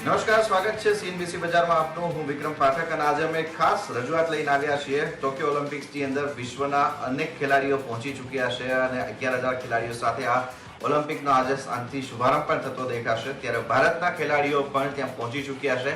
નમસ્કાર, સ્વાગત છે સીએનબીસી બજારમાં આપનું. હું વિક્રમ પાઠક અને આજે અમે ખાસ રજૂઆત લઈને આવ્યા છીએ. ટોક્યો ઓલિમ્પિક્સની અંદર વિશ્વના અનેક ખેલાડીઓ પહોંચી ચૂક્યા છે અને 11,000 ખેલાડીઓ સાથે આ ઓલિમ્પિકનો આજે શાંતિ શુભારંભ પણ થતો દેખાશે. ત્યારે ભારતના ખેલાડીઓ પણ ત્યાં પહોંચી ચૂક્યા છે.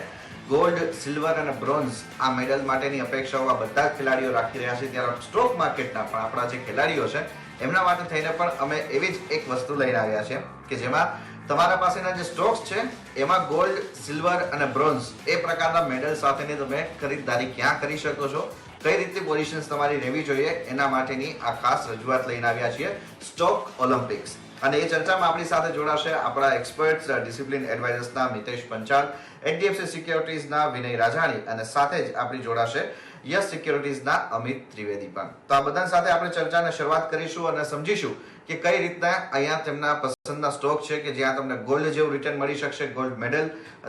ગોલ્ડ, સિલ્વર અને બ્રોન્ઝ આ મેડલ માટેની અપેક્ષાઓ આ બધા ખેલાડીઓ રાખી રહ્યા છે. ત્યારે સ્ટોક માર્કેટના પણ આપણા જે ખેલાડીઓ છે એમના માટે થઈને પણ અમે એવી જ એક વસ્તુ લઈને આવ્યા છે કે જેમાં તમારા પાસેના જે સ્ટોક્સ છે એમાં ગોલ્ડ, સિલ્વર અને બ્રોન્ઝ એ પ્રકારના મેડલ સાથેની તમે ખરીદદારી ક્યાં કરી શકો છો, કઈ રીતની પોઝિશન્સ તમારી રહેવી જોઈએ, એના માટેની આ ખાસ રજૂઆત લઈને આવ્યા છીએ સ્ટોક ઓલિમ્પિક્સ. અને એ ચર્ચામાં આપણી સાથે જોડાશે આપણા એક્સપર્ટ્સ, ડિસિપ્લિન એડવાઇઝર્સના મિતેશ પંચાલ, એચડીએફસી સિક્યોરિટીઝના વિનય રાજાણી અને સાથે જ આપણી જોડાશે યસ સિક્યોરિટીઝના અમિત ત્રિવેદી પણ. તો આ બધા સાથે આપણે ચર્ચાને શરૂઆત કરીશું અને સમજીશું કે કઈ રીતના અહીંયા તેમના પસંદના સ્ટોક છે કે જ્યાં તમને ગોલ્ડ જેવું રિટર્ન મળી શકશે, ગોલ્ડ મેડલ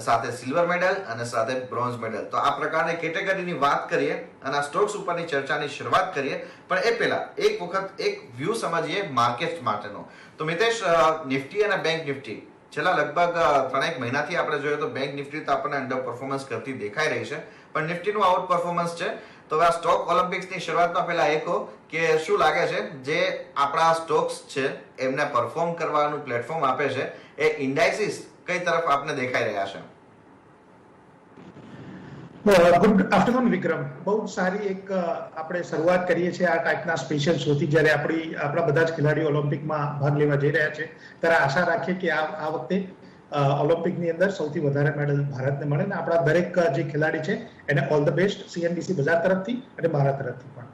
સાથે સિલ્વર મેડલ અને સાથે બ્રોન્ઝ મેડલ. તો આ પ્રકારની કેટેગરીની વાત કરીએ અને આ સ્ટોક્સ ઉપરની ચર્ચાની શરૂઆત કરીએ. પણ એ પહેલા એક વખત એક વ્યૂ સમજીએ માર્કેટ માટેનો. તો મિતેશ, નિફ્ટી અને બેંક નિફ્ટી છેલ્લા લગભગ 3 મહિનાથી આપણે જોઈએ તો બેંક નિફ્ટી તો આપણને અંડર પરફોર્મન્સ કરતી દેખાઈ રહી છે, પણ નિફ્ટીનું આઉટ પરફોર્મન્સ છે. તો આ સ્ટોક ઓલિમ્પિક્સની શરૂઆતમાં પહેલા એ કહો કે શું લાગે છે જે આપણા સ્ટોક્સ છે એમને પરફોર્મ કરવાનું પ્લેટફોર્મ આપે છે એ ઇન્ડાઇસિસ કઈ તરફ આપને દેખાઈ રહ્યા છે? ગુડ આફ્ટરનૂન વિક્રમ. બહુ સારી એક આપણે શરૂઆત કરીએ છીએ આ ટાઈપના સ્પેશિયલ શોથી. જ્યારે આપણા બધા જ ખેલાડીઓ ઓલિમ્પિકમાં ભાગ લેવા જઈ રહ્યા છે ત્યારે આશા રાખીએ કે આ વખતે ઓલિમ્પિકની અંદર સૌથી વધારે મેડલ ભારતને મળે ને આપણા દરેક જે ખેલાડી છે એને ઓલ ધ બેસ્ટ સીએનબીસી બજાર તરફથી અને મારા તરફથી પણ.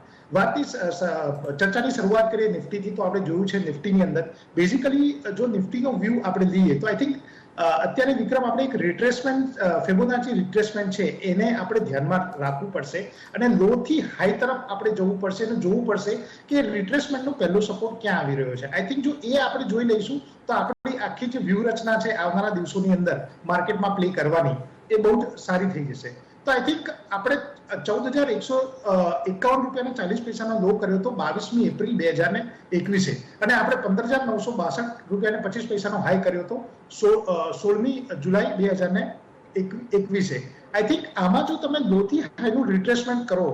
ચર્ચાની શરૂઆત કરીએ નિફ્ટીથી. તો આપણે જોયું છે નિફ્ટીની અંદર બેઝિકલી જો નિફ્ટીનો વ્યૂ આપણે લઈએ તો આઈ થિંક અત્યારે વિક્રમ આપણે એક રિટ્રેસમેન્ટ, ફિબોનાચી રિટ્રેસમેન્ટ છે એને આપણે ધ્યાનમાં રાખવું પડશે અને લો થી હાઈ તરફ આપણે જવું પડશે અને જોવું પડશે કે રિટ્રેસમેન્ટનો પહેલો સપોર્ટ ક્યાં આવી રહ્યો છે. આઈ થિંક જો એ આપણે જોઈ લઈશું તો આપણી આખી જે વ્યૂહરચના છે આવનારા દિવસોની અંદર માર્કેટમાં પ્લે કરવાની એ બહુ જ સારી થઈ જશે. તો આઈ થિંક આપણે 14,151 રૂપિયાના 40 પૈસાનો લો કર્યો હતો 22મી એપ્રિલ 2021 અને આપણે 15,962 રૂપિયાને 25 પૈસાનો હાઈ કર્યો હતો 16મી જુલાઈ 2021. આઈ થિંક આમાં જો તમે લો થી હાઈનું રિટ્રેસમેન્ટ કરો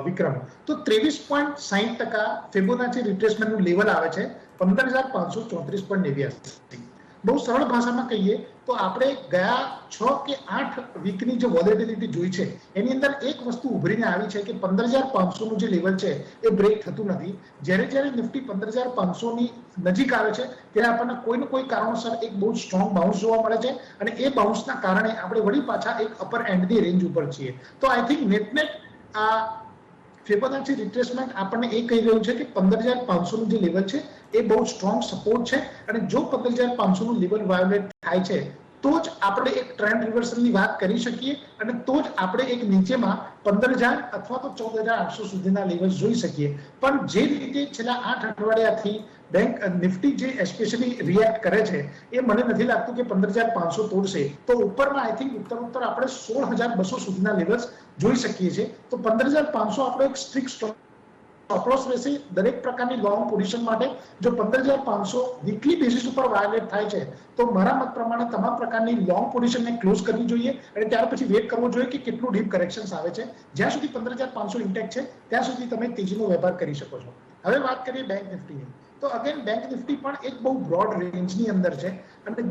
વિક્રમ તો 23.60% ફિબોનાચી રિટ્રેસમેન્ટનું લેવલ આવે છે 15,534.89. બહુ સરળ ભાષામાં કહીએ તો આપણે ગયા 6 કે 8 વીકની જે વોલેટિલિટી જોઈ છે એની અંદર એક વસ્તુ ઉભરીને આવી છે કે 15,500નું જે લેવલ છે એ બ્રેક થતું નથી. જ્યારે નિફ્ટી 15,500ની નજીક આવે છે ત્યારે આપણને કોઈ ને કોઈ કારણોસર એક બહુ સ્ટ્રોંગ બાઉન્સ જોવા મળે છે અને એ બાઉન્સના કારણે આપણે વળી પાછા એક અપર એન્ડની રેન્જ ઉપર છીએ. તો આઈ થિંક નેટ આ ફિબોનાચી રિટ્રેસમેન્ટ આપણને એ કહી રહ્યું છે કે 15,500નું જે લેવલ છે એ બહુ સ્ટ્રોંગ સપોર્ટ છે અને જો 15,500નું લેવલ વાયોલેટ થાય છે તો જ આપણે એક ટ્રેન્ડ રિવર્સલની વાત કરી શકીએ અને તો જ આપણે એક નીચેમાં 15,000 અથવા તો 14,800 સુધીના લેવલ જોઈ શકીએ. પણ જે રીતે છેલ્લા 8 અઠવાડિયાથી બેંક નિફ્ટી જે એસ્પેશિયલી રિએક્ટ કરે છે એ મને નથી લાગતું કે 15,500 તોડશે. તો ઉપરમાં આઈ થિંક ઉત્તર આપણે 16,200 સુધીના લેવલ્સ જોઈ શકીએ છીએ. તો 15,500 આપણો એક સ્ટ્રિક્ટ સ્ટોપ લોસ રહેશે દરેક પ્રકારની લોંગ પોઝિશન માટે. જો 15,500 વીકલી બેસિસ ઉપર વાયોલેટ થાય છે તો મારા મત પ્રમાણે તમામ પ્રકારની લોંગ પોઝિશનને ક્લોઝ કરવી જોઈએ અને ત્યાર પછી વેટ કરવો જોઈએ કે કેટલું ડીપ કરેક્શન્સ આવે છે. જ્યાં સુધી 15,500 ઇન્ટેક્ટ છે ત્યાં સુધી તમે તેજીનો વેપાર કરી શકો છો. હવે વાત કરીએ બેંક નિફ્ટીની. તો અગેન બેંક નિફ્ટી પણ એક બહુ બ્રોડ રેન્જની અંદર છે અને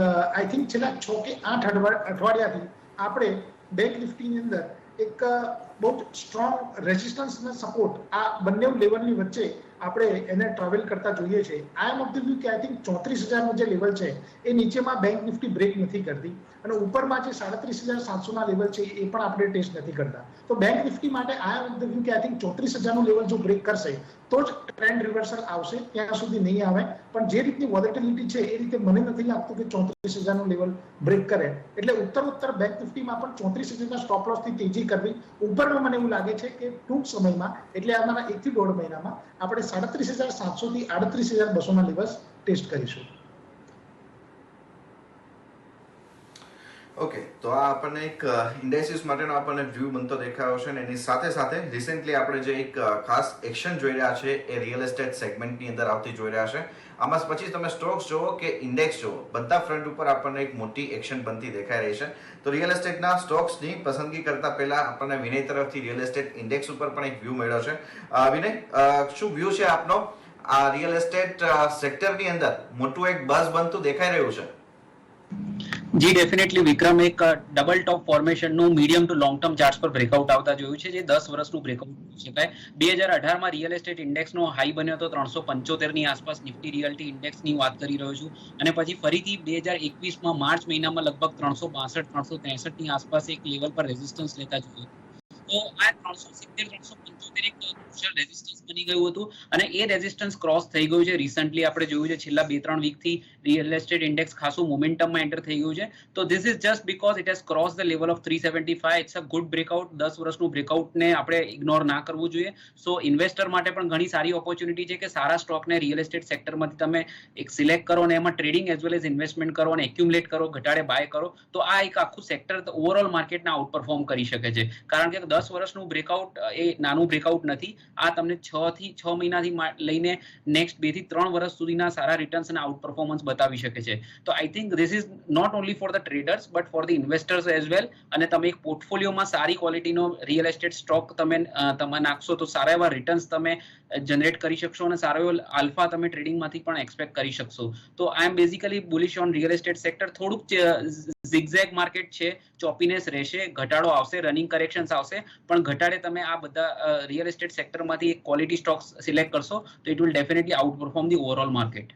આઈ થિંક છેલ્લા 6 કે 8 અઠવાડિયાથી આપણે બેંક નિફ્ટીની અંદર એક બહુ સ્ટ્રોંગ રેઝિસ્ટન્સ અને સપોર્ટ આ બંને લેવલની વચ્ચે આપણે એને ટ્રાવેલ કરતા જોઈએ છે. આઈ એમ ઓફ ધ વ્યૂ કે આઈ થિંક 34,000નો જે લેવલ છે એ નીચેમાં બેંક નિફ્ટી બ્રેક નથી કરતી અને ઉપરમાં જે 37,700ના લેવલ છે એ પણ આપણે ટેસ્ટ નથી કરતા. તો બેંક નિફ્ટી માટે આઈ એમ ઓફ ધ વ્યૂ કે આઈ થિંક 34,000નું લેવલ જો બ્રેક કરશે તો જ ટ્રેન્ડ રિવર્સલ આવશે, ત્યાં સુધી નહીં આવે. પણ જે રીતની વોલેટિલિટી છે એ રીતે મને નથી લાગતું કે 34,000નું લેવલ બ્રેક કરે એટલે ઉત્તર બેંક નિફ્ટીમાં પણ 34,000ના સ્ટોપ લોસથી તેજી કરવી. ઉપરમાં મને એવું લાગે છે કે ટૂંક સમયમાં એટલે આવનારા 1 થી 1.5 મહિનામાં આપણે 37,700 થી 38,200ના લેવલ્સ ટેસ્ટ કરીશું. ઓકે, તો આ આપણને એક ઇન્ડેસિસ માટેનો આપણને વ્યૂ બનતો દેખાયો છે અને એની સાથે સાથે રિસેન્ટલી આપણે જે એક ખાસ એક્શન જોઈ રહ્યા છે એ રિયલ એસ્ટેટ સેગમેન્ટની અંદર આવતી જોઈ રહ્યા છે. આમાં પછી તમે સ્ટોક્સ જુઓ કે ઇન્ડેક્સ જુઓ, બધા ફ્રન્ટ ઉપર આપણને એક મોટી એક્શન બનતી દેખાઈ રહી છે. તો રિયલ એસ્ટેટના સ્ટોક્સની પસંદગી કરતા પહેલા આપણને વિનય તરફથી રિયલ એસ્ટેટ ઇન્ડેક્સ ઉપર પણ એક વ્યૂ મળ્યો છે. વિનય, શું વ્યૂ છે આપનો? આ રિયલ એસ્ટેટ સેક્ટરની અંદર મોટું એક બઝ બનતું દેખાઈ રહ્યું છે. જી ડેફિનેટલી વિક્રમ, એક ડબલ ટોપ ફોર્મેશનનું medium to long term chart પર બ્રેકઆઉટ આવતા જોયું છે, જે 10 વર્ષનું બ્રેકઆઉટ કહી શકાય. 2018માં રિયલ એસ્ટેટ ઇન્ડેક્સનો હાઈ બન્યો હતો 375ની આસપાસ. નિફ્ટી રિયલ્ટી ઇન્ડેક્સની વાત કરી રહ્યો છું. અને પછી ફરીથી 2021માં માર્ચ મહિનામાં લગભગ 362-363ની આસપાસ એક લેવલ પર રેઝિસ્ટન્સ લેતા જોયું. તો આ 370-375 એક ક્રુશિયલ રેઝિસ્ટન્સ બની ગયું હતું અને એ રેઝિસ્ટન્સ ક્રોસ થઈ ગયું છે. રિસન્ટલી આપણે જોયું છે છેલ્લા 2-3 વીકથી રિયલ એસ્ટેટ ઇન્ડેક્સ ખાસું મોમેન્ટમમાં એન્ટર થઈ ગયું છે. તો this is just because it has cross the level of 375. It's a good breakout. 10 વર્ષનું બ્રેકઆઉટને આપણે ઇગ્નોર ના કરવું જોઈએ. સો ઇન્વેસ્ટર માટે પણ ઘણી સારી ઓપોર્ચ્યુનિટી છે કે સારા સ્ટોકને રિયલ એસ્ટેટ સેક્ટરમાંથી તમે એક સિલેક્ટ કરો અને એમાં trading as well as investment કરો અને એક્યુમ્યુલેટ કરો, ઘટાડે બાય કરો. તો આ એક આખું સેક્ટર ઓવરઓલ માર્કેટને આઉટ પરફોર્મ કરી શકે છે. કારણ કે 10 વર્ષનું બ્રેકઆઉટ એ નાનું બ્રેકઆઉટ નથી. આ તમને 6 મહિનાથી લઈને નેક્સ્ટ 2 થી 3 વર્ષ સુધીના સારા રિટર્ન્સ અને આઉટ પરફોર્મન્સ બતાવી શકે છે. તો I think this is not only for the traders but for the investors as well. અને તમે એક પોર્ટફોલિયોમાં સારી ક્વોલિટીનો રિયલ એસ્ટેટ સ્ટોક તમે નાખશો તો સારા એવા રિટર્ન્સ તમે જનરેટ કરી શકશો અને સારો એવો આલ્ફા તમે ટ્રેડિંગમાંથી પણ એક્સપેક્ટ કરી શકશો. તો I am basically bullish on real estate sector. થોડુંક ઝિગઝેગ માર્કેટ છે, ચોપીનેસ રહેશે, ઘટાડો આવશે, રનિંગ કરેક્શન્સ આવશે, પણ ઘટાડે તમે આ બધા રિયલ એસ્ટેટ સેક્ટરમાંથી એક ક્વોલિટી સ્ટોક્સ સિલેક્ટ કરશો તો it will definitely out perform the overall market.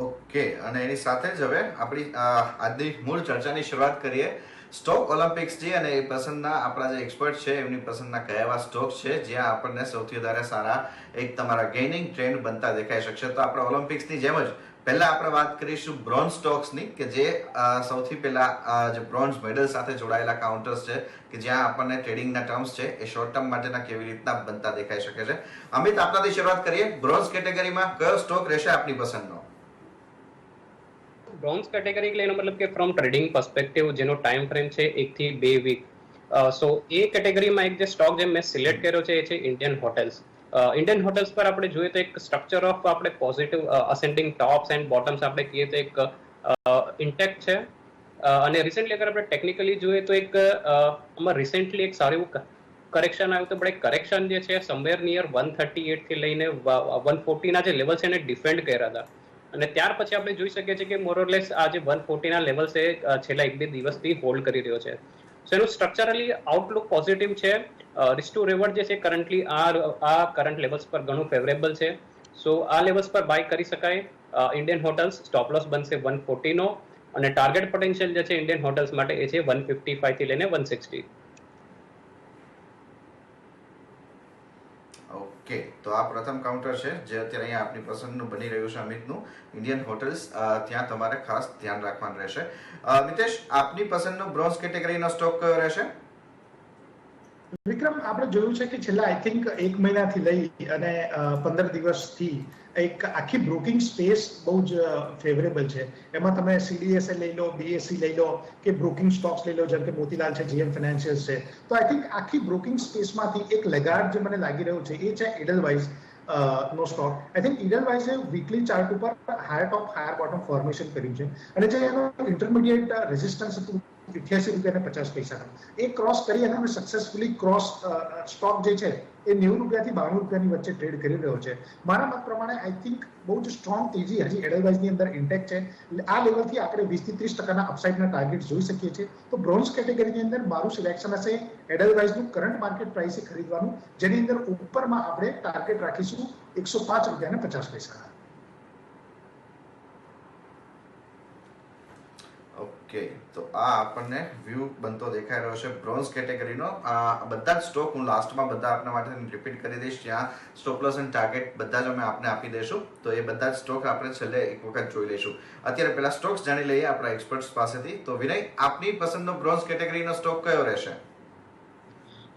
Okay, અને એની સાથે જ હવે આપણી આજની મૂળ ચર્ચાની શરૂઆત કરીએ. સ્ટોક ઓલિમ્પિક્સથી અને એ પસંદના આપણા જે એક્સપર્ટ છે એમની પસંદના કયા એવા સ્ટોક છે જ્યાં આપણને સૌથી વધારે સારા એક તમારા ગેઇનિંગ ટ્રેન્ડ બનતા દેખાઈ શકશે. તો આપણે ઓલિમ્પિક્સની જેમ જ પહેલા આપણે વાત કરીશું બ્રોન્ઝ સ્ટોક્સની, કે જે સૌથી પહેલા જે બ્રોન્ઝ મેડલ સાથે જોડાયેલા કાઉન્ટર્સ છે કે જ્યાં આપણને ટ્રેડિંગના ટર્મ્સ છે એ શોર્ટ ટર્મ માટેના કેવી રીતના બનતા દેખાઈ શકે છે. અમિત, આપણાથી શરૂઆત કરીએ. બ્રોન્ઝ કેટેગરીમાં કયો સ્ટોક રહેશે આપની પસંદનો? બ્રોન્ઝ કેટેગરી લઈને મતલબ કે ફ્રોમ ટ્રેડિંગ પર્સપેક્ટિવ જેનો ટાઈમ ફ્રેમ છે 1 થી 2 વીક. સો એ કેટેગરીમાં એક જે સ્ટોક જે મેં સિલેક્ટ કર્યો છે એ છે ઇન્ડિયન હોટેલ્સ. ઇન્ડિયન હોટેલ્સ પર આપણે જોઈએ તો એક સ્ટ્રક્ચર ઓફ આપણે પોઝિટિવ અસેન્ડિંગ ટોપ્સ એન્ડ બોટમ્સ આપણે કહીએ તો એક ઇન્ટેક્ટ છે. અને રિસેન્ટલી અગર આપણે ટેકનિકલી જોઈએ તો એક આમાં રિસેન્ટલી એક સારું એવું કરેક્શન આવ્યું હતું, પણ એ કરેક્શન જે છે સમવેર નિયર 138 થી લઈને 140 ના જે લેવલ છે એને ડિફેન્ડ કર્યા હતા. અને ત્યાર પછી આપણે જોઈ શકીએ છીએ કે મોરલેસ આ જે 140 ના લેવલ છે છેલ્લા 1-2 દિવસથી હોલ્ડ કરી રહ્યો છે. સો એનું સ્ટ્રક્ચરલી આઉટલુક પોઝિટિવ છે. રિસ્ક ટુ રિવોર્ડ જે છે કરન્ટલી આ કરંટ લેવલ્સ પર ઘણું ફેવરેબલ છે. સો આ લેવલ્સ પર બાય કરી શકાય. ઇન્ડિયન હોટલ્સ સ્ટોપ લોસ બનશે 140 નો અને ટાર્ગેટ પોટેન્શિયલ જે છે ઇન્ડિયન હોટલ્સ માટે એ છે 155 થી લઈને 160. ઓકે, તો આ પ્રથમ કાઉન્ટર છે જે અત્યારે અહીંયા આપની પસંદનું બની રહ્યું છે અમિતનું, ઇન્ડિયન હોટેલ્સ. ત્યાં તમારે ખાસ ધ્યાન રાખવાનું રહેશે. મિતેશ, આપની પસંદનો બ્રોન્ઝ કેટેગરીનો સ્ટોક કયો રહેશે? વિક્રમ, આપણે જોયું છે કે છેલ્લા આઈ થિંક 1 મહિનાથી લઈ અને 15 દિવસથી એક આખી બ્રોકિંગ સ્પેસ બહુ જ ફેવરેબલ છે. એમાં તમે સીડીએસએ લઈ લો, બીએસસી લઈ લો કે બ્રોકિંગ સ્ટોક્સ લઈ લો, જેમ કે મોતીલાલ છે, જીએમ ફાઇનાન્શિયલ્સ છે. તો આઈ થિંક આખી બ્રોકિંગ સ્પેસમાંથી એક લેગાર્ડ જે મને લાગી રહ્યો છે એ છે એડલવાઇઝ નો સ્ટોક. આઈ થિંક એડલવાઇઝે વીકલી ચાર્ટ ઉપર higher top higher bottom formation કર્યું છે અને જે એનો ઇન્ટરમીડિયેટ રેઝિસ્ટન્સ હતું 88.50 એ ક્રોસ કરી અને સક્સેસફુલી ક્રોસ સ્ટોક જે છે એ 90 રૂપિયાથી 92 રૂપિયાની વચ્ચે ટ્રેડ કરી રહ્યો છે. મારા મત પ્રમાણે આઈ થિંક બહુ જ સ્ટ્રોંગ તેજી હજી એડલવાઇઝની અંદર ઇન્ટેક્ટ છે. આ લેવલથી આપણે 20 થી 30% અપસાઇડના ટાર્ગેટ જોઈ શકીએ છીએ. તો બ્રોન્ઝ કેટેગરીની અંદર મારું સિલેક્શન હશે એડલવાઇઝનું કરંટ માર્કેટ પ્રાઇસે ખરીદવાનું, જેની અંદર ઉપરમાં આપણે ટાર્ગેટ રાખીશું 105.50 રૂપિયા. ઓકે, તો આ આપણને વ્યૂ બનતો દેખાઈ રહ્યો છે બ્રોન્ઝ કેટેગરીનો. બધા જ સ્ટોક હું લાસ્ટમાં બધા આપના માટે રિપીટ કરી દઈશ, જ્યાં સ્ટોપ લોસ એન્ડ ટાર્ગેટ બધા જ અમે આપને આપી દઈશું. તો એ બધા જ સ્ટોક આપણે છેલ્લે એક વખત જોઈ લઈશું. અત્યારે પહેલા સ્ટોક્સ જાણી લઈએ આપણા એક્સપર્ટ્સ પાસેથી. તો વિનય, આપની પસંદનો બ્રોન્ઝ કેટેગરીનો સ્ટોક કયો રહેશે?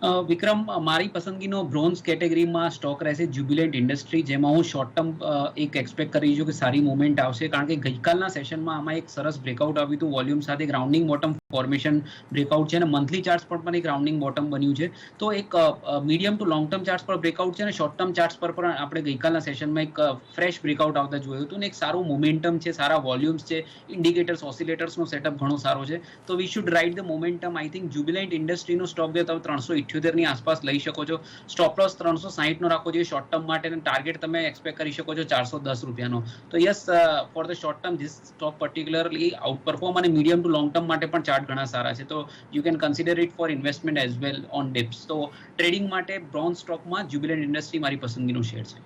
વિક્રમ, મારી પસંદગીનો બ્રોન્ઝ કેટેગરીમાં સ્ટોક રહેશે જ્યુબિલન્ટ ઇન્ડસ્ટ્રી, જેમાં હું શોર્ટ ટર્મ એક એક્સપેક્ટ કરી છું કે સારી મુવમેન્ટ આવશે, કારણ કે ગઈકાલના સેશનમાં આમાં એક સરસ બ્રેકઆઉટ આવ્યું હતું વોલ્યુમ સાથે, એક રાઉન્ડિંગ બોટમ ફોર્મેશન બ્રેકઆઉટ છે અને મંથલી ચાર્ટ્સ પર પણ એક રાઉન્ડિંગ બોટમ બન્યું છે. તો એક medium to long term charts પર બ્રેકઆઉટ છે અને શોર્ટ ટર્મ ચાર્ટ્સ પર પણ આપણે ગઈકાલના સેશનમાં એક ફ્રેશ બ્રેકઆઉટ આવતા જોયું હતું અને એક સારું મોમેન્ટમ છે, સારા વોલ્યુમ્સ છે, ઇન્ડિકેટર્સ ઓસિલેટર્સનો સેટઅપ ઘણો સારો છે. તો we should ride the momentum. I think Jubilant ઇન્ડસ્ટ્રીનો સ્ટોક જે તમે 378 ની આસપાસ લઈ શકો છો. સ્ટોપ લોસ 360 નો રાખવો જોઈએ શોર્ટ ટર્મ માટે અને ટાર્ગેટ તમે એક્સપેક્ટ કરી શકો છો 410 રૂપિયાનો. તો yes, for the short term this stock particularly out perform, અને મીડિયમ ટુ લોંગ ટર્મ માટે પણ ચાર્ટ ઘણા સારા છે. તો you can consider it for investment as well on dips. તો ટ્રેડિંગ માટે બ્રોન્ઝ સ્ટોકમાં જ્યુબિલન્ટ ઇન્ડસ્ટ્રી મારી પસંદગીનો શેર છે.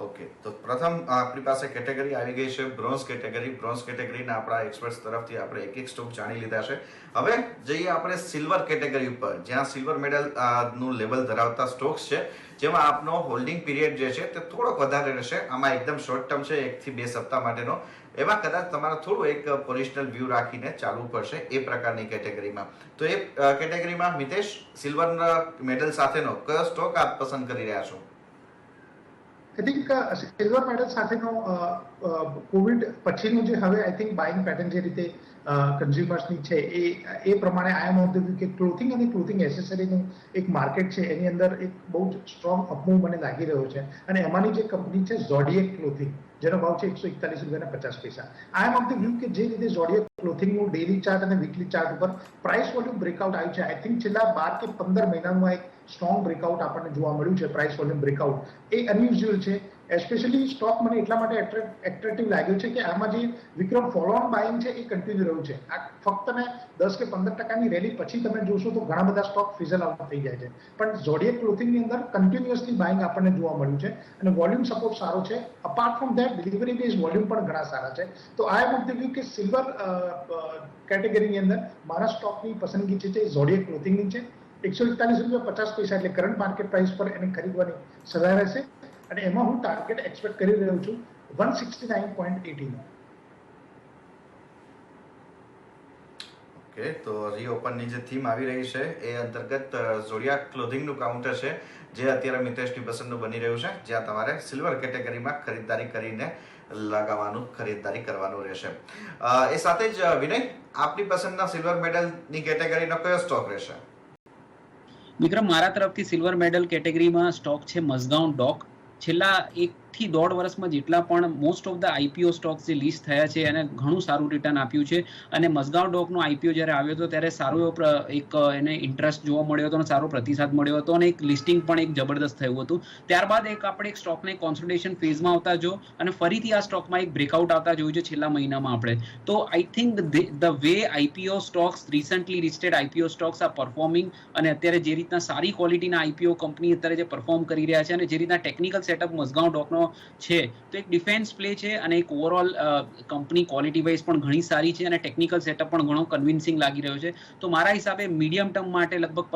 ઓકે, તો પ્રથમ આપણી પાસે કેટેગરી આવી ગઈ છે બ્રોન્ઝ કેટેગરી. બ્રોન્ઝ કેટેગરીના આપણા એક્સપર્ટ્સ તરફથી આપણે એક સ્ટોક જાણી લીધા છે. હવે જઈએ આપણે સિલ્વર કેટેગરી ઉપર, જ્યાં સિલ્વર મેડલ નું લેવલ ધરાવતા સ્ટોક્સ છે, જેમાં આપનો હોલ્ડિંગ પીરિયડ જે છે તે થોડોક વધારે રહેશે. આમાં એકદમ શોર્ટ ટર્મ છે, 1 થી 2 સપ્તાહ માટેનો. એમાં કદાચ તમારે થોડું એક પોઝિશનલ વ્યૂ રાખીને ચાલવું પડશે એ પ્રકારની કેટેગરીમાં. તો એ કેટેગરીમાં મિતેશ, સિલ્વર મેડલ સાથેનો કયો સ્ટોક આપ પસંદ કરી રહ્યા છો? આઈ થિંક સિલ્વર મેડલ સાથેનો કોવિડ પછીનો જે હવે આઈ થિંક બાઇંગ પેટર્ન જે રીતે કન્ઝ્યુમર્સની છે એ પ્રમાણે આઈ એમ ઓફ ધ વ્યૂ કે ક્લોથિંગ અને ક્લોથિંગ એસેસરીનું એક માર્કેટ છે, એની અંદર એક બહુ જ સ્ટ્રોંગ અપમૂવ મને લાગી રહ્યો છે. અને એમાંની જે કંપની છે ઝોડિએક ક્લોથિંગ, જેનો ભાવ છે 141 રૂપિયા 50 પૈસા. આઈ એમ ઓફ ધ વ્યૂ કે જે રીતે ઝોડિએક ક્લોથિંગનું ડેલી ચાર્ટ અને વીકલી ચાર્ટ ઉપર પ્રાઇસ વોલ્યુમ બ્રેકઆઉટ આવ્યું છે, આઈ થિંક છેલ્લા 12 કે 15 મહિનાનું એક સ્ટ્રોંગ બ્રેકઆઉટ આપણને જોવા મળ્યું છે. પ્રાઇસ વોલ્યુમ બ્રેકઆઉટ એ અનયુઝ્યુઅલ છે. એસ્પેશિયલી સ્ટોક મને એટલા માટે એટ્રેક્ટિવ લાગ્યો છે કે આમાં જે વિક્રમ ફોલો ઓન બાઇંગ છે એ કન્ટિન્યુ રહ્યું છે. આ ફક્ત ને 10 કે 15% રેલી પછી તમે જોશો તો ઘણા બધા સ્ટોક ફિઝલ આઉટ થઈ જાય છે, પણ ઝોડિએક ક્લોથિંગની અંદર કન્ટિન્યુઅસલી બાઇંગ આપણને જોવા મળ્યું છે અને વોલ્યુમ સપોર્ટ સારો છે. Apart from that delivery base volume પણ ઘણા સારા છે. તો I M of the view કે સિલ્વર કેટેગરીની અંદર મારા સ્ટોકની પસંદગી છે તે ઝોડિએક ક્લોથિંગની છે. 141 રૂપિયા 50 પૈસા એટલે કરંટ માર્કેટ પ્રાઇસ પર એને ખરીદવાની સલાહ રહેશે અને એમાં હું ટાર્ગેટ એક્સપેક્ટ કરી રહ્યો છું 169.80 નો. ઓકે, તો રીઓપનની જે થીમ આવી રહી છે એ અંતર્ગત ઝોડિયાક ક્લોથિંગનું કાઉન્ટર છે જે અત્યારે મિતેશની પસંદનું બની રહ્યું છે, જ્યાં તમારે સિલ્વર કેટેગરીમાં ખરીદદારી કરીને ખરીદદારી કરવાનું રહેશે. એ સાથે જ વિનય, આપની પસંદના સિલ્વર મેડલની કેટેગરીનો કયો સ્ટોક રહેશે? વિક્રમ, મારા તરફથી સિલ્વર મેડલ કેટેગરીમાં સ્ટોક છે મઝગાંવ ડોક. છેલ્લા 1 થી 1.5 વર્ષમાં જેટલા પણ most of the IPO stocks જે લિસ્ટ થયા છે એને ઘણું સારું રિટર્ન આપ્યું છે. અને મઝગાંવ ડોકનો આઈપીઓ જ્યારે આવ્યો હતો ત્યારે સારો એવો એક એને ઇન્ટરેસ્ટ જોવા મળ્યો હતો અને સારો પ્રતિસાદ મળ્યો હતો અને એક લિસ્ટિંગ પણ એક જબરદસ્ત થયું હતું. ત્યારબાદ આપણે એક સ્ટોકને કોન્સોલિડેશન ફેઝમાં આવતા જો અને ફરીથી આ સ્ટોકમાં એક બ્રેકઆઉટ આવતા જોયું છે છેલ્લા મહિનામાં આપણે. તો I think the way IPO stocks, recently listed IPO stocks are performing, અને અત્યારે જે રીતના સારી ક્વોલિટીના આઈપીઓ કંપની અત્યારે જે પરફોર્મ કરી રહ્યા છે અને જે રીતના ટેકનિકલ સેટઅપ મઝગાંવ ડોકનો છે, તો એક ડિફેન્સ પ્લે છે અને એક ઓવરઓલ કંપની ક્વોલિટી વાઇઝ પણ ઘણી સારી છે અને ટેકનિકલ સેટઅપ પણ ઘણો કન્વિન્સિંગ લાગી રહ્યો છે. તો મારા હિસાબે મીડિયમ ટર્મ માટે લગભગ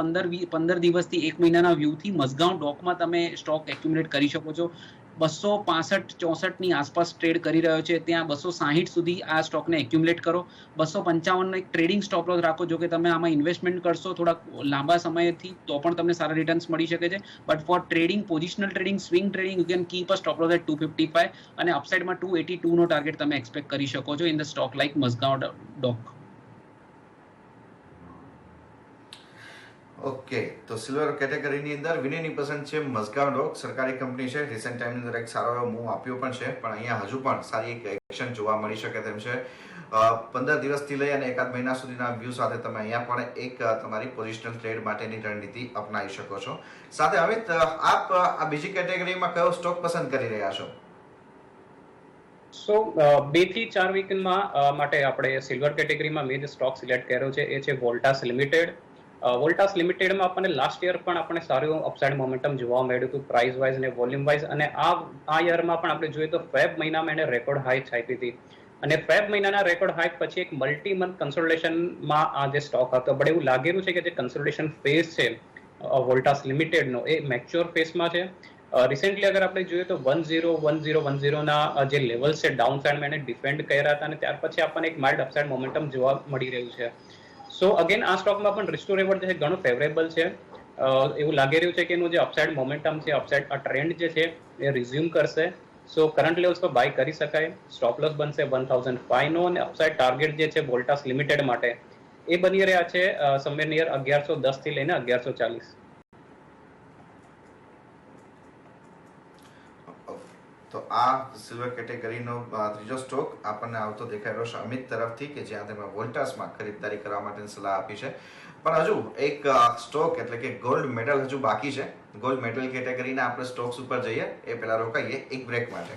15 દિવસથી 1 મહિનાના વ્યૂથી મઝગાંવ ડોકમાં તમે સ્ટોક એક્યુમ્યુલેટ કરી શકો છો. 265-64 ની આસપાસ ટ્રેડ કરી રહ્યો છે, ત્યાં 260 સુધી આ સ્ટોકને એક્યુમ્યુલેટ કરો. 255 નો એક ટ્રેડિંગ સ્ટોપ લોસ રાખો. જો કે તમે આમાં ઇન્વેસ્ટમેન્ટ કરશો થોડાક લાંબા સમયથી તો પણ તમને સારા રિટર્ન્સ મળી શકે છે, but for trading, positional trading, swing trading, you can keep a stop loss at 255 અને અપસાઇડમાં 282 નો ટાર્ગેટ તમે એક્સપેક્ટ કરી શકો છો in the stock like Mazagon dock. Okay, તો સિલ્વર કેટેગરીની અંદર વિનયની પસંદ છે મઝગાંવ ડોક. સરકારી કંપની છે, રિસન્ટ ટાઈમની અંદર એક સારો એવો મૂવ આપ્યો પણ છે, પણ અહીંયા હજુ પણ સારી એક એક્શન જોવા મળી શકે તેમ છે. 15 દિવસથી લઈ અને 1 મહિના સુધીના વ્યૂ સાથે તમે અહીંયા પણ એક તમારી પોઝિશનલ ટ્રેડ માટેની રણનીતિ અપનાવી શકો છો. સાથે અમિત, આપ આ બીજી કેટેગરીમાં કયો સ્ટોક પસંદ કરી રહ્યા છો? સો 2 થી 4 વીકમાં માટે આપણે સિલ્વર કેટેગરીમાં મેં જે સ્ટોક સિલેક્ટ કર્યો છે એ છે વોલ્ટાસ લિમિટેડ. વોલ્ટાસ લિમિટેડમાં આપણને લાસ્ટ યર પણ આપણે સારું અપસાઇડ મોમેન્ટમ જોવા મળ્યું હતું પ્રાઇસ વાઇઝ અને વોલ્યુમ વાઇઝ, અને આ યરમાં પણ આપણે જોઈએ તો ફેબ મહિનામાં એને રેકોર્ડ હાઈક આપી હતી અને ફેબ મહિનાના રેકોર્ડ હાઈક પછી એક મલ્ટી મંથ કન્સોલિડેશનમાં આ જે સ્ટોક હતો, બટ એવું લાગેલું છે કે જે કન્સોલિડેશન ફેઝ છે વોલ્ટાસ લિમિટેડનો એ મેચ્યોર ફેઝમાં છે. રિસેન્ટલી અગર આપણે જોઈએ તો 101010 ના જે લેવલ્સ છે ડાઉન સાઇડમાં એને ડિફેન્ડ કર્યા હતા અને ત્યાર પછી આપણને એક માઇલ્ડ અપસાઇડ મોમેન્ટમ જોવા મળી રહ્યું છે. સો અગેન આ સ્ટોકમાં પણ રિસ્ટોરેબલ જે છે ઘણું ફેવરેબલ છે. એવું લાગી રહ્યું છે કે એનું જે અપસાઇડ મોમેન્ટમ છે, અપસાઇડ ટ્રેન્ડ જે છે એ રિઝ્યુમ કરશે. સો કરંટ લેવલ્સ પર બાય કરી શકાય. સ્ટોપ લોસ બનશે 1005 નો અને અપસાઇડ ટાર્ગેટ જે છે વોલ્ટાસ લિમિટેડ માટે એ બની રહ્યા છે સમવેર નિયર 1110 થી લઈને 1140. તો આ સિલ્વર કેટેગરીનો ત્રીજો સ્ટોક આપણને આવતો દેખાઈ રહ્યો છે અમિત તરફથી, કે જ્યાં તેમણે વોલ્ટાસમાં ખરીદદારી કરવા માટેની સલાહ આપી છે. પણ હજુ એક સ્ટોક એટલે કે ગોલ્ડ મેડલ હજુ બાકી છે. ગોલ્ડ મેડલ કેટેગરીના આપણે સ્ટોક્સ ઉપર જઈએ એ પહેલા રોકાઈએ એક બ્રેક માટે.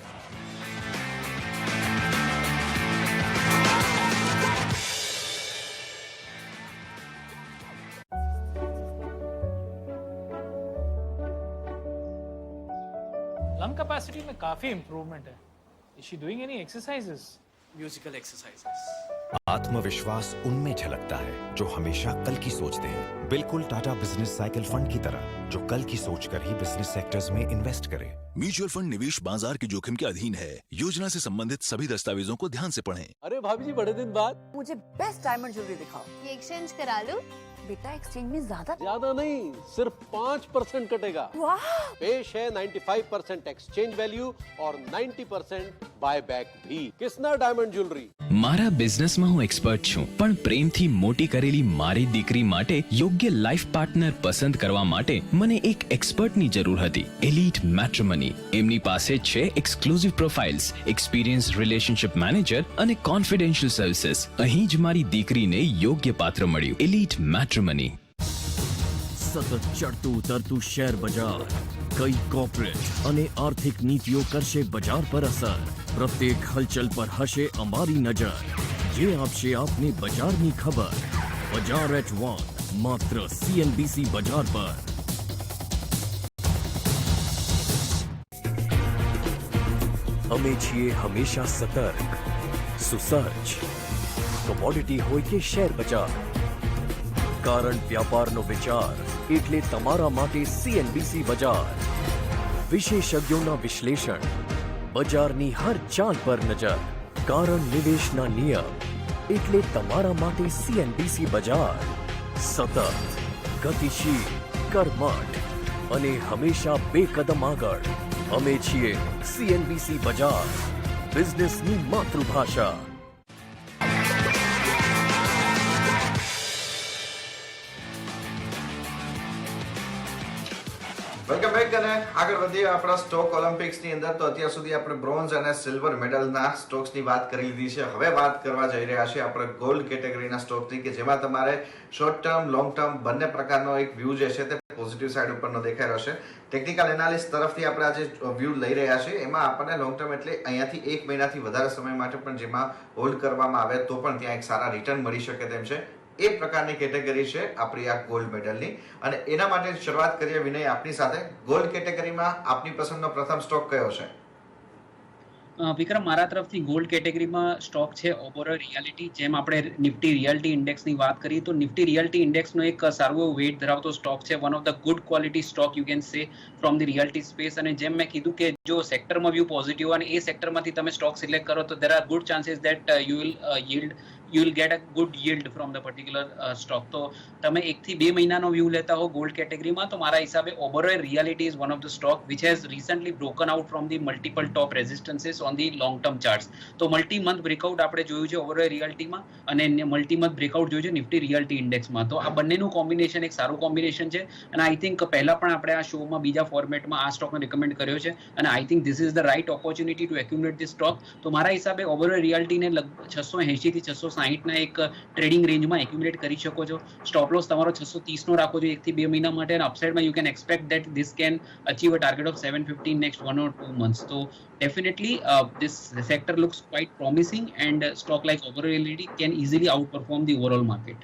लंग कैपेसिटी में काफी इंप्रूवमेंट है. Is she doing any exercises? Musical exercises. आत्मविश्वास उनमें झलकता है जो हमेशा कल की सोचते हैं, बिल्कुल टाटा बिजनेस साइकिल फंड की तरह, जो कल की सोचकर ही बिजनेस सेक्टर्स में इन्वेस्ट करे. म्यूचुअल फंड निवेश बाजार के जोखिम के अधीन है. योजना से संबंधित सभी दस्तावेजों को ध्यान से पढ़ें. अरे भाभी जी, बड़े दिन बाद. मुझे बेस्ट डायमंड ज्वेलरी दिखाओ. ये एक्सचेंज करा लूं? बेटा एक्सचेंज में ज्यादा नहीं, सिर्फ 5% कटेगा. वाह! पेश है 95% एक्सचेंज वैल्यू और 90% बायबैक भी. Kisna diamond jewellery. મારા બિઝનેસમાં હું એક્સપર્ટ છું, પણ પ્રેમથી મોટી કરેલી મારી દીકરી માટે યોગ્ય લાઈફ પાર્ટનર પસંદ કરવા માટે મને એક એક્સપર્ટની જરૂર હતી. એલિટ મેટ્રિમની. એમની પાસે છે exclusive profiles, experience relationship manager અને કોન્ફિડેન્શિયલ સર્વિસીસ. અહીં જ મારી દીકરીને યોગ્ય પાત્ર મળ્યું. એલિટ મેટ્રિમની. સતત ચડતું ઉતરતું શેર બજાર, કઈ કોર્પોરેટ અને આર્થિક નીતિઓ કરશે બજાર પર અસર. પ્રત્યેક હલચલ પર હશે અમારી નજર, જે આપશે આપને બજારની ખબર. બજાર એટ 1 માત્ર CNBC બજાર પર. અમે છીએ હંમેશા સતર્ક, સુસજ્જ. કમોડિટી હોય કે શેર બજાર, કારણ વ્યાપારનો વિચાર એટલે તમારા માટે CNBC બજાર. વિશેષજ્ઞોના વિશ્લેષણ, બજારની હર ચાલ પર નજર, કારણ નિવેશના નિયમ એટલે તમારા માટે CNBC બજાર. સતત, ગતિશીલ, કર્મઠ અને હંમેશા બે કદમ આગળ. અમે છીએ CNBC બજાર, બિઝનેસની માતૃભાષા. વેલકમ બેક અને આગળ વધીએ આપણા સ્ટોક ઓલિમ્પિક્સની અંદર. તો અત્યાર સુધી આપણે બ્રોન્ઝ અને સિલ્વર મેડલના સ્ટોક્સની વાત કરી લીધી છે. હવે વાત કરવા જઈ રહ્યા છીએ આપણે ગોલ્ડ કેટેગરીના સ્ટોકની, કે જેમાં તમારે શોર્ટ ટર્મ, લોંગ ટર્મ બંને પ્રકારનો એક વ્યૂ જે છે તે પોઝિટિવ સાઈડ ઉપરનો દેખાઈ રહ્યો છે. ટેકનિકલ એનાલિસ્ટ તરફથી આપણે આજે વ્યૂ લઈ રહ્યા છીએ. એમાં આપણને લોંગ ટર્મ એટલે અહીંયાથી 1 મહિનાથી વધારે સમય માટે પણ જેમાં હોલ્ડ કરવામાં આવે તો પણ ત્યાં એક સારા રિટર્ન મળી શકે તેમ છે. એ પ્રકારની કેટેગરી છે આપણી આ ગોલ્ડ મેડલની. અને એના માટે શરૂઆત કરીએ વિનય આપની સાથે. ગોલ્ડ કેટેગરીમાં આપની પસંદનો પ્રથમ સ્ટોક કયો છે? વિક્રમ, મારા તરફથી ગોલ્ડ કેટેગરીમાં સ્ટોક છે ઓબોરો રિયાલિટી. જેમ આપણે નિફ્ટી રિયાલિટી ઇન્ડેક્સની વાત કરીએ તો નિફ્ટી રિયાલિટી ઇન્ડેક્સનો એક સારો વેઇટ ધરાવતો સ્ટોક છે. One of the good quality stock you can say from the reality space. અને જેમ મેં કીધું કે જો સેક્ટરમાં વ્યૂ પોઝિટિવ અને એ સેક્ટરમાંથી તમે સ્ટોક સિલેક્ટ કરો તો there are good chances that you will get a good yield from the particular stock. તો તમે 1 થી 2 મહિનાનો વ્યૂ લેતા હો ગોલ્ડ કેટેગરીમાં તો મારા હિસાબે Oberoi reality is one of the stock which has recently broken out from the multiple top resistances on the long term charts. તો મલ્ટી મંથ બ્રેકઆઉટ આપણે જોયું છે ઓબેરોય રિયાલિટીમાં અને મલ્ટી મંથ બ્રેકઆઉટ જોયું છે નિફ્ટી રિયાલિટી ઇન્ડેક્સમાં. તો આ બંનેનું કોમ્બિનેશન એક સારું કોમ્બિનેશન છે. અને આઈ થિંક પહેલા પણ આપણે આ શોમાં બીજા ફોર્મેટમાં આ સ્ટોકને રિકમેન્ડ કર્યો છે અને I think this is the right opportunity to accumulate this stock. તો મારા હિસાબે ઓબેરોય રિયાલિટીને 680 થી 660 એક ટ્રેડિંગ રેન્જમાં એક્યુમ્યુલેટ કરી શકો છો. સ્ટોપ લોસ તમારો 630 નો રાખો છો 1 થી 2 મહિના માટે. અને અપસાઇડમાં you can expect that this can achieve a target of 750 next 1 or 2 months. તો definitely this sector looks quite promising and stock like Oberoi Realty can easily outperform the overall market.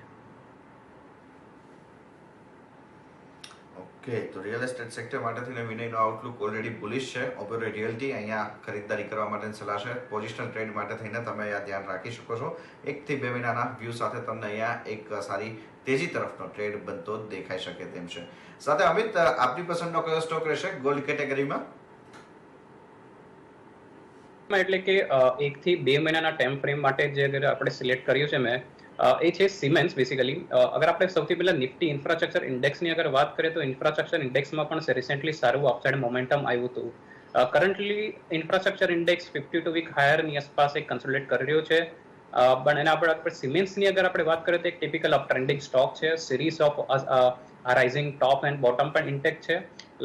Okay, તો real estate sector માટેથી વિનયનો outlook already bullish છે. Oberoi realty અહીંયા ખરીદદારી કરવા માટેની સલાહ છે. પોઝિશનલ ટ્રેડ માટે થઈને તમે અહીંયા ધ્યાન રાખી શકો છો. 1 થી 2 મહિનાના વ્યૂ સાથે તમને અહીંયા એક સારી તેજી તરફનો ટ્રેડ બનતો દેખાઈ શકે તેમ છે. સાથે અમિત, આપની પસંદનો કયો સ્ટોક રહેશે ગોલ્ડ કેટેગરીમાં? એટલે કે 1 થી 2 મહિનાના ટાઈમ ફ્રેમ માટે જે આપણે સિલેક્ટ કર્યું છે મેં એ છે સિમેન્સ બેસિકલી. અગર આપણે સૌથી પહેલા નિફ્ટી ઇન્ફ્રાસ્ટ્રક્ચર ઇન્ડેક્સની અગર વાત કરીએ તો ઇન્ફ્રાસ્ટ્રક્ચર ઇન્ડેક્સમાં પણ રિસેન્ટલી સારું અપસાઇડ મોમેન્ટમ આવ્યું હતું. કરન્ટલી ઇન્ફ્રાસ્ટ્રક્ચર ઇન્ડેક્સ 52 વીક હાયરની આસપાસ એક કન્સોલિડેટ કરી રહ્યો છે. પણ એના આપણે સિમેન્સની અગર આપણે વાત કરીએ તો એક ટિપિકલ અપ ટ્રેન્ડિંગ સ્ટોક છે. Series of rising top and bottom પણ ઇન્ટેક છે.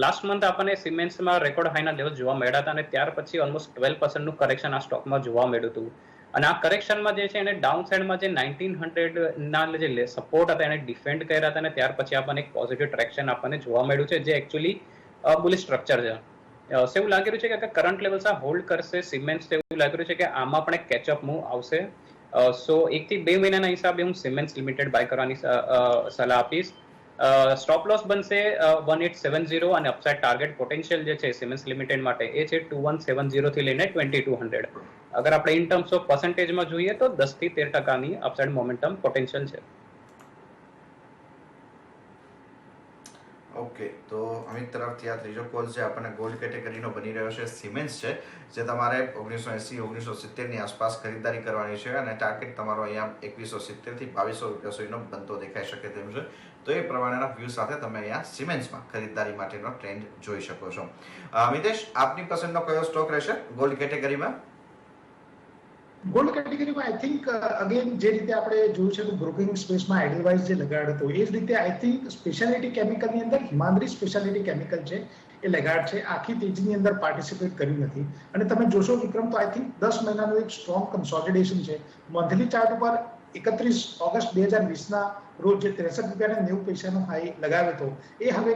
લાસ્ટ મંથ આપણને સિમેન્સમાં રેકોર્ડ હાઈના લેવલ જોવા મળ્યા હતા અને ત્યાર પછી ઓલમોસ્ટ 12% કરેક્શન આ સ્ટોકમાં જોવા મળ્યું હતું. અને આ કરેક્શનમાં જે છે એને ડાઉન સાઇડમાં જે 1900 ના જે સપોર્ટ હતા એને ડિફેન્ડ કર્યા હતા અને ત્યાર પછી આપણને એક પોઝિટિવ ટ્રેક્શન આપણને જોવા મળ્યું છે જે એકચ્યુઅલી બુલિશ સ્ટ્રક્ચર છે. એવું લાગી રહ્યું છે કે કરંટ લેવલ્સ આ હોલ્ડ કરશે સિમેન્ટ્સ. એવું લાગી રહ્યું છે કે આમાં પણ એક કેચઅપ મૂવ આવશે. સો 1 થી 2 મહિનાના હિસાબે હું સિમેન્ટ્સ લિમિટેડ બાય કરવાની સલાહ આપીશ. સ્ટોપ લોસ બનશે 1870 અને અપસાઇડ ટાર્ગેટ પોટેન્શિયલ જે છે સિમેન્સ લિમિટેડ માટે એ છે 2170 થી લઈને 2200. અગર આપણે ઇન ટર્મ્સ ઓફ પર્સન્ટેજમાં જોઈએ તો 10 થી 13% અપસાઇડ મોમેન્ટમ પોટેન્શિયલ છે. ઓકે, તો અમિત તરફથી આ ત્રીજો કોલ છે આપણને ગોલ્ડ કેટેગરીનો બની રહ્યો છે. સિમેન્સ છે જે તમારે 1980-1970 ની આસપાસ ખરીદારી કરવાની છે અને ટાર્ગેટ તમારો અહીંયા 2170 થી 2200 રૂપિયા સુધીનો બનતો દેખાઈ શકે તેમ છે. તો એ પ્રમાણેના વ્યૂ સાથે તમે અહીંયા સિમેન્સમાં ખરીદારી માટેનો ટ્રેન્ડ જોઈ શકો છો. મિતેશ, આપની પસંદનો કયો સ્ટોક રહેશે ગોલ્ડ કેટેગરીમાં? ગોલ્ડ કેટેગરીમાં આઈ થિંક અગેન જે રીતે આપણે જોયું છે તો બ્રોકિંગ સ્પેસમાં એડલવાઇઝ જે લગાડ હતો એ જ રીતે આઈ થિંક સ્પેશિયાલિટી કેમિકલની અંદર હિમાંદ્રી સ્પેશિયાલિટી કેમિકલ છે એ લગાડ છે. આખી તેજીની અંદર પાર્ટિસિપેટ કર્યું નથી અને તમે જોશો વિક્રમ તો આઈ થિંક 10 મહિનાનું એક સ્ટ્રોંગ કન્સોલિડેશન છે. મંથલી ચાર્ટ ઉપર 31 ઓગસ્ટ 2020ના રોજ જે 63 રૂપિયા 90 પૈસાનો હાઈ લગાવ્યો હતો એ હવે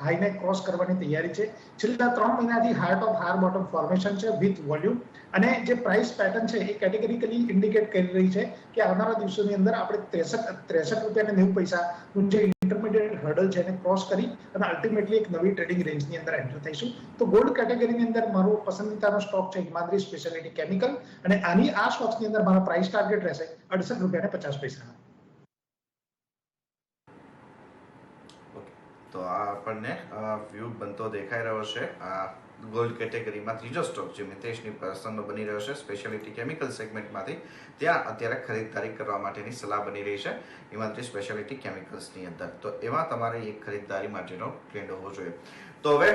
હાઈને ક્રોસ કરવાની તૈયારી છે. છેલ્લા 3 મહિનાથી હાર્ટ ઓફ હાર બોટમ ફોર્મેશન છે વિથ વોલ્યુમ અને જે પ્રાઇસ પેટર્ન છે એ કેટેગરીકલી ઇન્ડિકેટ કરી રહી છે કે આવનારા દિવસોની અંદર આપણે 63 રૂપિયા 90 પૈસાનું જે ઇન્ટરમીડિયેટ હર્ડલ છે એને ક્રોસ કરી અને અલ્ટિમેટલી એક નવી ટ્રેડિંગ રેન્જની અંદર એન્ટર થઈશું. તો ગોલ્ડ કેટેગરીની અંદર મારો પસંદીદાનો સ્ટોક છે હિમાંદ્રી સ્પેશિયાલિટી કેમિકલ અને આ સ્ટોક્સની અંદર મારો પ્રાઇસ ટાર્ગેટ રહેશે 68 રૂપિયા 50 પૈસા. તો આ આપણને વ્યૂ બનતો દેખાઈ રહ્યો છે. આ ગોલ્ડ કેટેગરીમાં ત્રીજો સ્ટોક જે મિતેશની પસંદનો બની રહ્યો છે સ્પેશિયાલિટી કેમિકલ સેગમેન્ટમાંથી, ત્યાં અત્યારે ખરીદદારી કરવા માટેની સલાહ બની રહી છે હિમાંદ્રી સ્પેશિયાલિટી કેમિકલ્સની અંદર. તો એમાં તમારે એક ખરીદદારી માટેનો ટ્રેન્ડ હોવો જોઈએ. તો હવે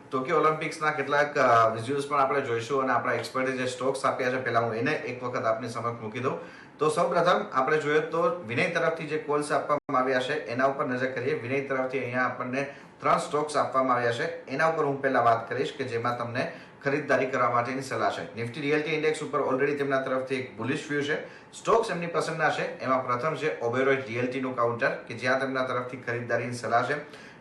ટોક્યો ઓલિમ્પિક્સના કેટલાક વિઝ્યુઅલ્સ પણ આપણે જોઈશું અને આપણા એક્સપર્ટે જે સ્ટોક્સ આપ્યા છે પહેલા હું એને એક વખત આપની સમક્ષ મૂકી દઉં. તો સૌપ્રથમ આપણે જોઈએ તો વિનય તરફથી જે કોલ્સ આપવામાં આવ્યા છે એના ઉપર નજર કરીએ. વિનય તરફથી અહીંયા આપણને 3 સ્ટોક્સ આપવામાં આવ્યા છે. એના ઉપર હું પહેલા વાત કરીશ કે જેમાં તમને ખરીદદારી કરવા માટેની સલાહ છે. નિફ્ટી રિયલ્ટી ઇન્ડેક્સ ઉપર ઓલરેડી તેમના તરફથી એક બુલિશ વ્યૂ છે. સ્ટોક્સ એમની પસંદના છે. એમાં પ્રથમ છે ઓબેરોય રિયલ્ટીનું કાઉન્ટર કે જ્યાં તેમના તરફથી ખરીદદારીની સલાહ છે.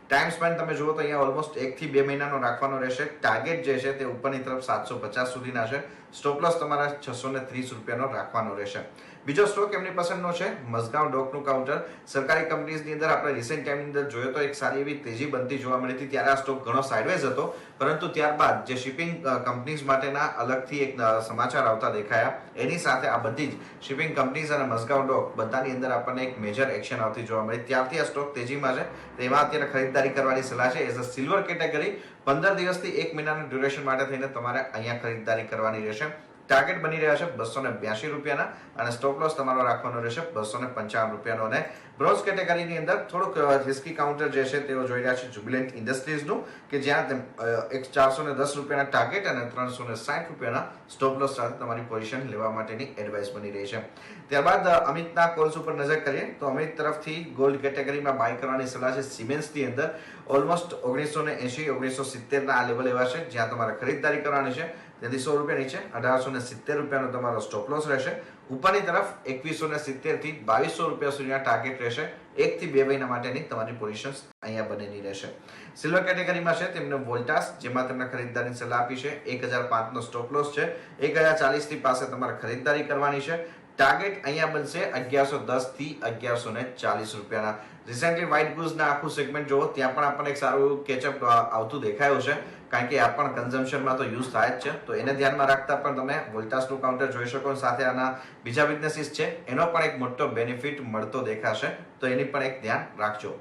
ટાઈમ સ્પેન તમે જુઓ તો અહીંયા ઓલમોસ્ટ 1 થી 2 મહિનાનો રાખવાનો રહેશે. ટાર્ગેટ જે છે તે ઉપરની તરફ 750 સુધીના છે. સ્ટોપ લોસ તમારા 630 રૂપિયાનો રાખવાનો રહેશે. બીજો સ્ટોક એમની પસંદનો છે મઝગાંવ ડોકનું કાઉન્ટર. સરકારી કંપનીઝની અંદર આપણે રિસેન્ટ ટાઈમની અંદર જોયો તો એક સારી એવી તેજી બનતી જોવા મળી હતી. ત્યારે આ સ્ટોક ઘણો સાઇડવેઝ હતો, પરંતુ ત્યારબાદ જે શિપિંગ કંપનીઝ માટેના અલગથી એક સમાચાર આવતા દેખાયા. એની સાથે આ બધી જ શિપિંગ કંપનીઝ અને મઝગાંવ ડોક બધાની અંદર આપણને એક મેજર એક્શન આવતી જોવા મળી. ત્યારથી આ સ્ટોક તેજીમાં છે. તેમાં અત્યારે ખરીદદારી કરવાની સલાહ છે. એઝ અ સિલ્વર કેટેગરી 15 દિવસથી 1 મહિનાના ડ્યુરેશન માટે થઈને તમારે અહીંયા ખરીદદારી કરવાની રહેશે. ટાર્ગેટ બની રહ્યા છે 282 રૂપિયાના અને સ્ટોપ લોસ તમારો રાખવાનો રહેશે 255 રૂપિયાનો. અને બ્રોન્ઝ કેટેગરીની અંદર થોડુંક રિસ્કી કાઉન્ટર જે છે તેઓ જોઈ રહ્યા છે જ્યુબિલન્ટ ઇન્ડસ્ટ્રીઝનું કે જ્યાં 410 રૂપિયાના ટાર્ગેટ અને 360 રૂપિયાના સ્ટોપ લોસ સાથે તમારી પોઝિશન લેવા માટેની એડવાઇસ બની રહી છે. ત્યારબાદ અમિતના કોલ્સ ઉપર નજર કરીએ તો અમિત તરફથી ગોલ્ડ કેટેગરીમાં બાય કરવાની સલાહ છે. સિમેન્સની અંદર ઓલમોસ્ટ 1980-1970 ના આ લેવલ એવા છે જ્યાં તમારે ખરીદદારી કરવાની છે. ત્યાંથી 100 રૂપિયા નીચે 1870 રૂપિયાનો તમારો સ્ટોપ લોસ રહેશે. ઉપરની તરફ 2170 થી 2200 રૂપિયા સુધીના ટાર્ગેટ રહેશે. 1 થી 2 મહિના માટેની તમારી પોઝિશન્સ અહીંયા બનેલી રહેશે. સિલ્વર કેટેગરીમાં છે તેમને વોલ્ટાસ, જેમાં તમને ખરીદદારીની સલાહ આપી છે. 1005 નો સ્ટોપ લોસ છે. 1040 થી પાસે તમારે ખરીદદારી કરવાની છે. ટાર્ગેટ અહીંયા બનશે 1110 થી 1140 રૂપિયાના. રિસેન્ટલી વ્હાઇટ ગુઝના આખું સેગમેન્ટ જોવો ત્યાં પણ આપણને એક સારું કેચઅપ આવતું દેખાયું છે, કારણ કે આ પણ કન્ઝમ્પશનમાં તો યુઝ થાય જ છે. તો એને ધ્યાનમાં રાખતા પણ તમે વોલ્ટાસનું કાઉન્ટર જોઈ શકો. સાથે આના બીજા બિઝનેસીસ છે એનો પણ એક મોટો બેનિફિટ મળતો દેખાશે, તો એની પણ એક ધ્યાન રાખજો.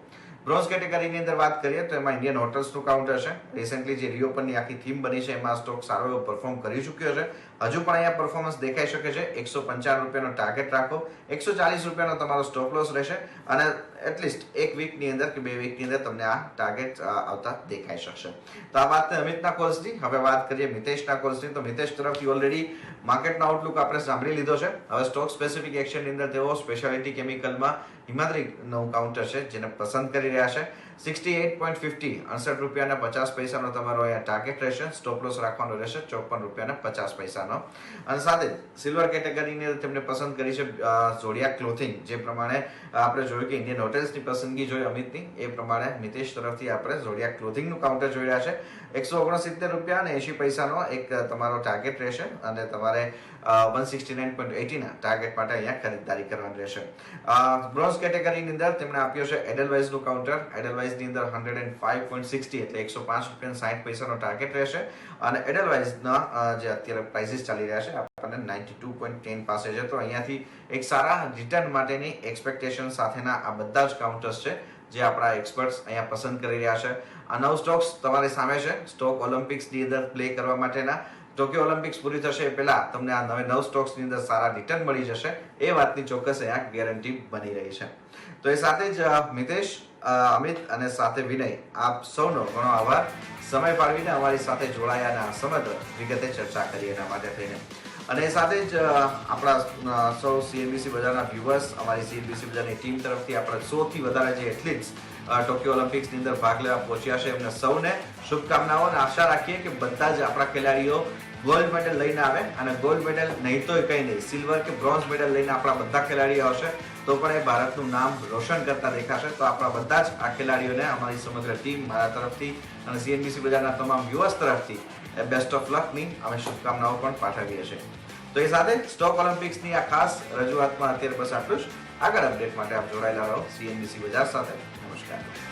બ્રોન્ઝ કેટેગરીની અંદર વાત કરીએ તો એમાં ઇન્ડિયન હોટલ્સનું કાઉન્ટર છે. રિસેન્ટલી જે રિઓપનની આખી થીમ બની છે એમાં સ્ટોક સારો એવો પરફોર્મ કરી ચૂક્યો છે હજુ પણ અહીંયા પરફોર્મન્સ દેખાઈ શકે છે. 155 રૂપિયાનો ટાર્ગેટ રાખો, 140 રૂપિયાનો તમારો સ્ટોપ લોસ રહેશે અને એટલીસ્ટ એક વીકની અંદર કે 2 વીકની અંદર તમને આ ટાર્ગેટ આવતા દેખાઈ શકશે. તો આ વાત અમિતના કોલ્સની. હવે વાત કરીએ મિતેશના કોલ્સની. તો મિતેશ તરફથી ઓલરેડી માર્કેટનો આઉટલુક આપણે સાંભળી લીધો છે. હવે સ્ટોક સ્પેસિફિક એક્શનની અંદર તેઓ સ્પેશિયાલિટી કેમિકલમાં હિમાદ્રીનું કાઉન્ટર છે જેને પસંદ કરી રહ્યા છે. 68.50 68 રૂપિયાના 50 પૈસાનો તમારો અહીંયા ટાર્ગેટ રહેશે. સ્ટોપ લોસ રાખવાનો રહેશે 54 રૂપિયાના 50 પૈસાનો. અને સાથે સિલ્વર કેટેગરીની અંદર તેમને પસંદ કરી છે ઝોડિયાક ક્લોથિંગ. જે પ્રમાણે આપણે જોયું કે ઇન્ડિયન હોટેલ્સની પસંદગી જોઈ અમિતની, એ પ્રમાણે મિતેશ તરફથી આપણે ઝોડિયાક ક્લોથિંગનું કાઉન્ટર જોઈ રહ્યા છે. 169 રૂપિયા અને 80 પૈસાનો એક તમારો ટાર્ગેટ રહેશે અને તમારે 169.80 ના ટાર્ગેટ માટે અહીંયા ખરીદદારી કરવાની રહેશે. બ્રોન્ઝ કેટેગરીની અંદર તેમણે આપ્યો છે એડલવાઇઝનું કાઉન્ટર. એડલવાઇઝની અંદર 105.60 એટલે 105 રૂપિયા 60 પૈસાનો ટાર્ગેટ રહેશે અને એડલવાઇઝના જે અત્યારે પ્રાઇસીસ ચાલી રહ્યા છે આપણને 92.10 પાસે છે. તો અહીંયાથી એક સારા રિટર્ન માટેની એક્સપેક્ટેશન સાથેના આ બધા જ કાઉન્ટર્સ છે જે આપણા એક્સપર્ટ્સ અહીંયા પસંદ કરી રહ્યા છે. આ 9 સ્ટોક્સ તમારી સામે છે. સ્ટોક ઓલિમ્પિક્સની અંદર પ્લે કરવા માટેના ટોક્યો ઓલિમ્પિક્સ પૂરી થશે એ પહેલા તમને આ 9 સ્ટોક્સની અંદર સારા રિટર્ન મળી જશે એ વાતની ચોક્કસ અહીંયા ગેરંટી બની રહી છે. તો એ સાથે જ મિતેશ, અમિત અને સાથે વિનય, આપ સૌનો ઘણો આભાર. સમય ફાળવીને અમારી સાથે જોડાયા અને આ સમગ્ર વિગતે ચર્ચા કરી એના માટે થઈને. અને એ સાથે જ આપણા સૌ સીએનબીસી બજારના વ્યુઅર્સ, અમારી સીએનબીસી બજારની ટીમ તરફથી આપણા 100થી વધારે જે એથ્લીટ્સ ટોક્યો ઓલિમ્પિક્સની અંદર ભાગ લેવા પહોંચ્યા છે એમને સૌને શુભકામનાઓ અને આશા રાખીએ કે બધા જ આપણા ખેલાડીઓ ગોલ્ડ મેડલ લઈને આવે. અને ગોલ્ડ મેડલ નહીં તો કંઈ નહીં, સિલ્વર કે બ્રોન્ઝ મેડલ લઈને આપણા બધા ખેલાડીઓ આવશે તો પણ એ ભારતનું નામ રોશન કરતા દેખાશે. તો આપણા બધા જ આ ખેલાડીઓને અમારી સમગ્ર ટીમ, મારા તરફથી અને સીએનબીસી બજારના તમામ વ્યુઅર્સ તરફથી બેસ્ટ ઓફ લકની અમે શુભકામનાઓ પણ પાઠવીએ છીએ. તો એ સાથે સ્ટોક ઓલિમ્પિક્સની આ ખાસ રજૂઆતમાં અત્યારે બસ આટલું જ. આગળ અપડેટ માટે આપ જોડાયેલા રહો સીએનબીસી બજાર સાથે. નમસ્કાર.